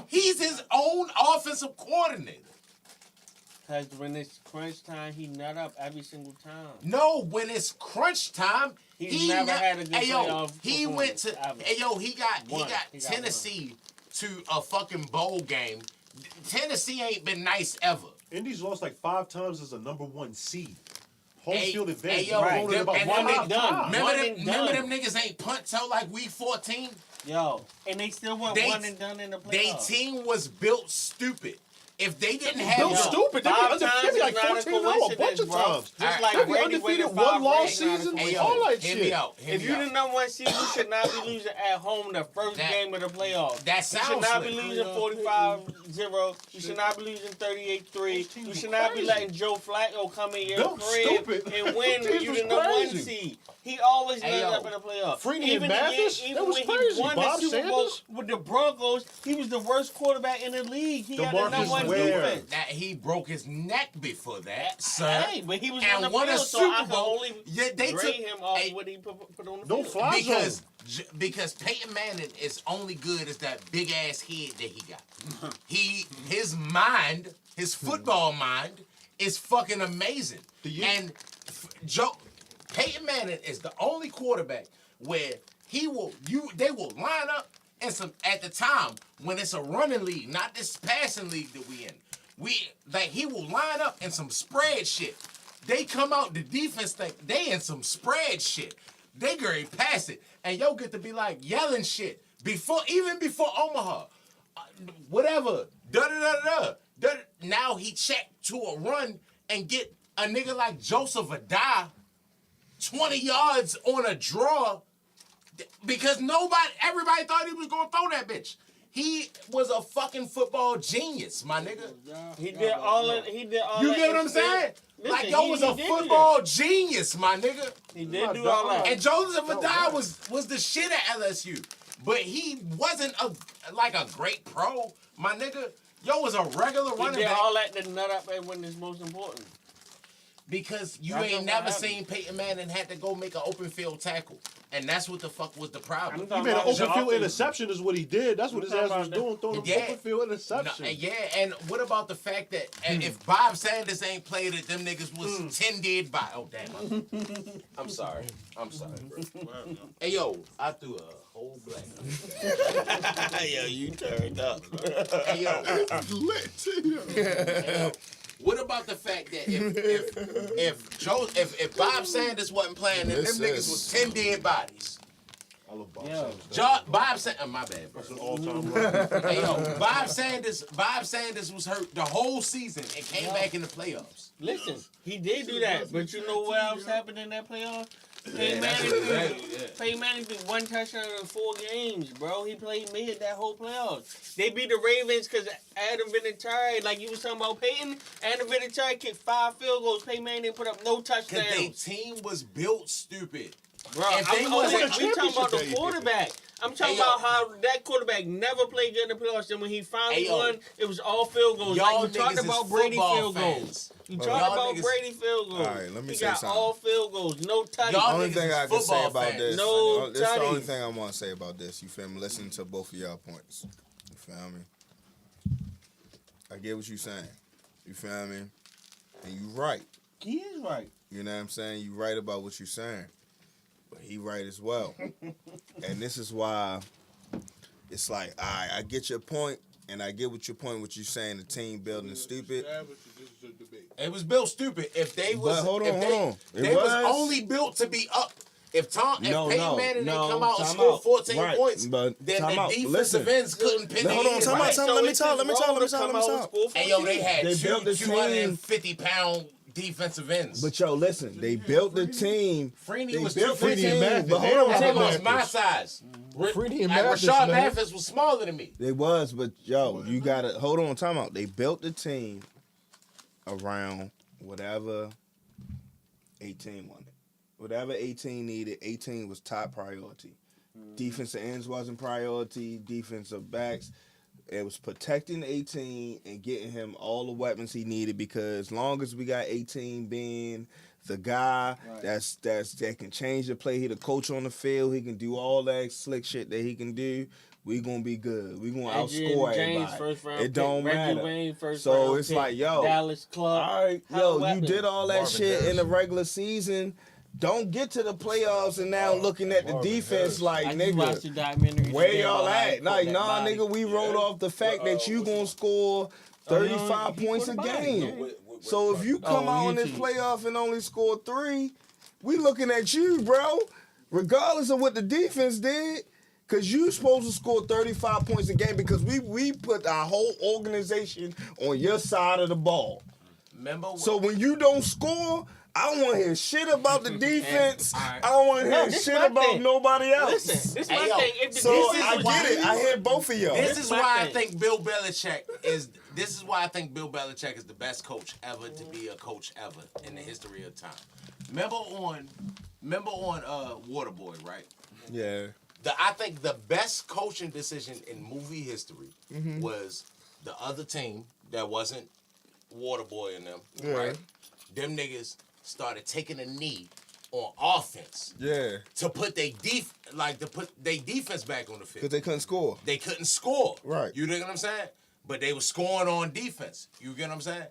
He's his own offensive coordinator. Because when it's crunch time, he nut up every single time. No, when it's crunch time, he never had a good playoff. He went to. Ever. He got Tennessee to a fucking bowl game. Tennessee ain't been nice ever. Indy's lost like 5 times as a #1 seed. Home field advantage. Remember them niggas ain't punt till like week 14? Yo, and they still went one and done in the playoffs. They team was built stupid. If they didn't have stupid, they be undefeated like 14-0 a bunch of times. Just like they be undefeated 1 loss season, all that shit. If you're the #1 seed, you should not be losing at home the first game of the playoffs. That sounds. You should not be losing 45-0. You should not be losing 38-3. You should not be letting Joe Flacco come in your crib and win when you're the #1 seed. He always ends up in the playoffs. Even Mathis, that was crazy. Won the Super Bowl with the Broncos, he was the worst quarterback in the league. He had the #1 defense. That he broke his neck before that, sir. Hey, but he was on the field, so I can only grade him off what he put on the field. Because Peyton Manning is only good as that big ass head that he got. His mind, his football mind, is fucking amazing. And Peyton Manning is the only quarterback where they will line up and at the time when it's a running league, not this passing league that we in. He will line up in some spread shit. They come out, the defense think they in some spread shit. They gonna pass it, and yo get to be like yelling shit even before Omaha, whatever. Now he checked to a run and get a nigga like Joseph Adai 20 yards on a draw because everybody thought he was gonna throw that bitch. He was a fucking football genius, my nigga. He did all that. You get what I'm saying? Like, yo was a football genius, my nigga. He did do all that. And Joseph Adai was the shit at LSU. But he wasn't a great pro, my nigga. Yo was a regular running back. He did all that to nut up when it's most important. Because you ain't never seen Peyton Manning had to go make an open field tackle. And that's what the fuck was the problem. He made an open field interception is what he did. That's what his ass was doing, throwing an open field interception. And what about the fact that if Bob Sanders ain't played it, them niggas was 10 dead by. Oh, damn. I'm sorry. Bro. Hey, yo, I threw a whole black. Yo, you turned up. Hey, yo. What about the fact that if Bob Sanders wasn't playing, then them niggas was 10 dead bodies? I love Bob Sanders. My bad, bro. That's an all-time record. Hey, yo, Bob Sanders was hurt the whole season and came back in the playoffs. Listen, he did do that, but you know what else happened in that playoff? Peyton Manning threw 1 touchdown in 4 games, bro. He played mid that whole playoffs. They beat the Ravens because Adam Vinatieri, like you was talking about Peyton, Adam Vinatieri kicked 5 field goals. Peyton Manning didn't put up no touchdowns. Because their team was built stupid. Bro, we talking about the quarterback. I'm talking about how that quarterback never played good in the playoffs, and when he finally won, it was all field goals. Y'all like you talked about Brady field goals. You talked about Brady field goals. All right, let me he say got something. all field goals, no touchdowns. The only thing I can say about this, no this is the only thing I want to say about this. You feel me? Listening to both of y'all points. You feel me? I get what you're saying. You feel me? And you right. He is right. You know what I'm saying? You right about what you're saying. But he right as well. And this is why it's like, all right, I get your point, and I get what you're saying, the team building is stupid. It was built stupid. If they was, hold on. They was only built to be up. If Peyton Manning didn't come out and score 14 points, then the defensive ends couldn't pin Hold on, time out. Let me talk. Hey, yo, they had 250-pound defensive ends. But yo, listen, they built the team. Freeney was 250, but hold on, they was my size. Rashard Mathis was smaller than me. They was, but yo, you gotta hold on, time out. They built the team around whatever 18 wanted. Whatever 18 needed, 18 was top priority. Defensive ends wasn't priority. Defensive backs. It was protecting 18 and getting him all the weapons he needed, because as long as we got 18 being the guy that can change the play, he the coach on the field, he can do all that slick shit that he can do. we gonna be good. We gonna Adrian outscore James, everybody. first round It pick. don't Reggie matter. Wayne, first So round it's pick. like, yo, Dallas Club. all right, How yo, you weapons. did all that Marvin shit in Harrison. the regular season. Don't get to the playoffs and now looking at the Marvin defense Harrison. like, I just watched the nigga, documentary. where today y'all about how he at? Like, caught nah, that body. nigga, we rolled off the fact that you gonna score Oh, he 35 he points a caught the body. game. So if you come out in this YouTube. playoff and only score 3, we looking at you, bro. Regardless of what the defense did, because you supposed to score 35 points a game because we put our whole organization on your side of the ball. Remember? So when you don't score, I don't want to hear shit about the defense. Alright. I don't want to No, hear this shit my about thing. nobody else. Listen, this is Hey, my yo, thing. If the So defense I was get it. I hear both of y'all. This is my why I thing. think Bill Belichick is. This is why I think Bill Belichick is the best coach ever to be a coach ever in the history of time. Remember on Waterboy, right? Yeah. I think the best coaching decision in movie history was the other team that wasn't Waterboy and them, Yeah. right? Them niggas started taking a knee on offense Yeah. to put their defense back on the field. Because they couldn't score. They couldn't score. Right. You know what I'm saying? But they were scoring on defense. You get what I'm saying?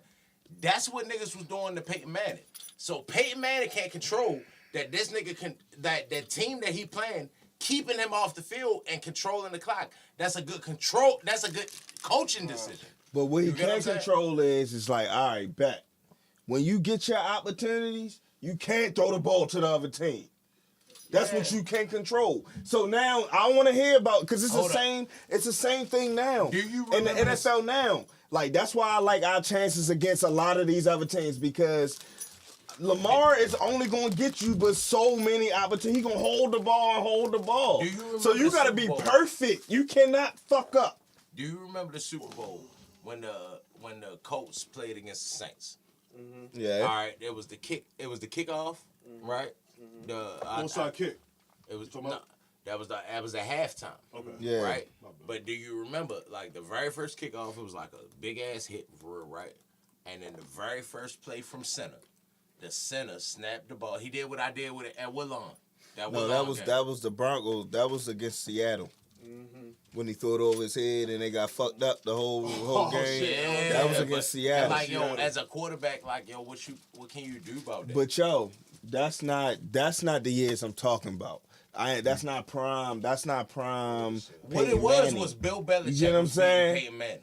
That's what niggas was doing to Peyton Manning. So Peyton Manning can't control that this nigga can that team that he playing, keeping him off the field and controlling the clock. That's a good control. That's a good coaching decision. But what he You get what can I'm saying? control is like, all right, bet. When you get your opportunities, you can't throw the ball to the other team. That's what you can control. So now I want to hear about because it's Hold the up. same. It's the same thing now Do you in the remember NFL now. Like that's why I like our chances against a lot of these other teams because Lamar is only going to get you but so many opportunities. He going to hold the ball and hold the ball. Do you remember So you the got to Super be Bowl? perfect. You cannot fuck up. Do you remember the Super Bowl when the Colts played against the Saints? Yeah. All right, it was the kickoff, right? The Onside kick. It was Talking no, about- that was at halftime. Okay. Yeah. Right? But do you remember, like, the very first kickoff, it was like a big-ass hit for real, right? And then the very first play from center, the center snapped the ball. He did what I did with it at Woodlawn. No, Woodlawn game. that was the Broncos. That was against Seattle. When he threw it over his head and they got fucked up the whole game. Yeah, That was but- against and Seattle. like, yo, as a quarterback, like, yo, what can you do about that? But yo, that's not the years I'm talking about. That's not prime. That's not prime. what it Peyton was Manning. was Bill Belichick. You get what I'm was beating saying? Peyton Manning.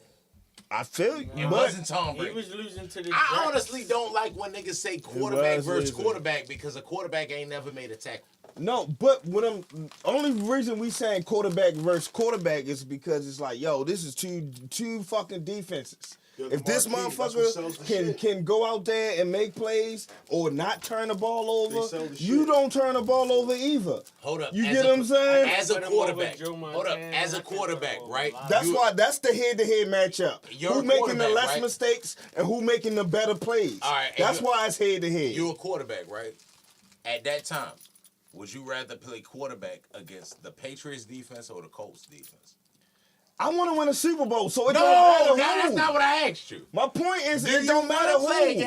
I feel you. It but wasn't Tom He Brady. was losing to the I Jets. honestly don't like when niggas say quarterback was versus losing. quarterback because a quarterback ain't never made a tackle. no, but what only reason we saying quarterback versus quarterback is because it's like, yo, this is two fucking defenses. They're If this marquee. That's what sells the shit. can go out there and make plays or not turn the ball They over, sell the you shit. don't turn the ball over either. Hold up. You as get a- what I'm saying? As a Put him over quarterback. Joe Hold up. Montana. As a quarterback, right? That's You- why that's the head-to-head matchup. You're Who a making the quarterback, less right? mistakes and who making the better plays. All right, and That's why it's head-to-head. You a quarterback, right? At that time, would you rather play quarterback against the Patriots defense or the Colts defense? I want to win a Super Bowl, so it No, don't matter who. that's not what I asked you. My point is, Do it you don't matter wanna play who. against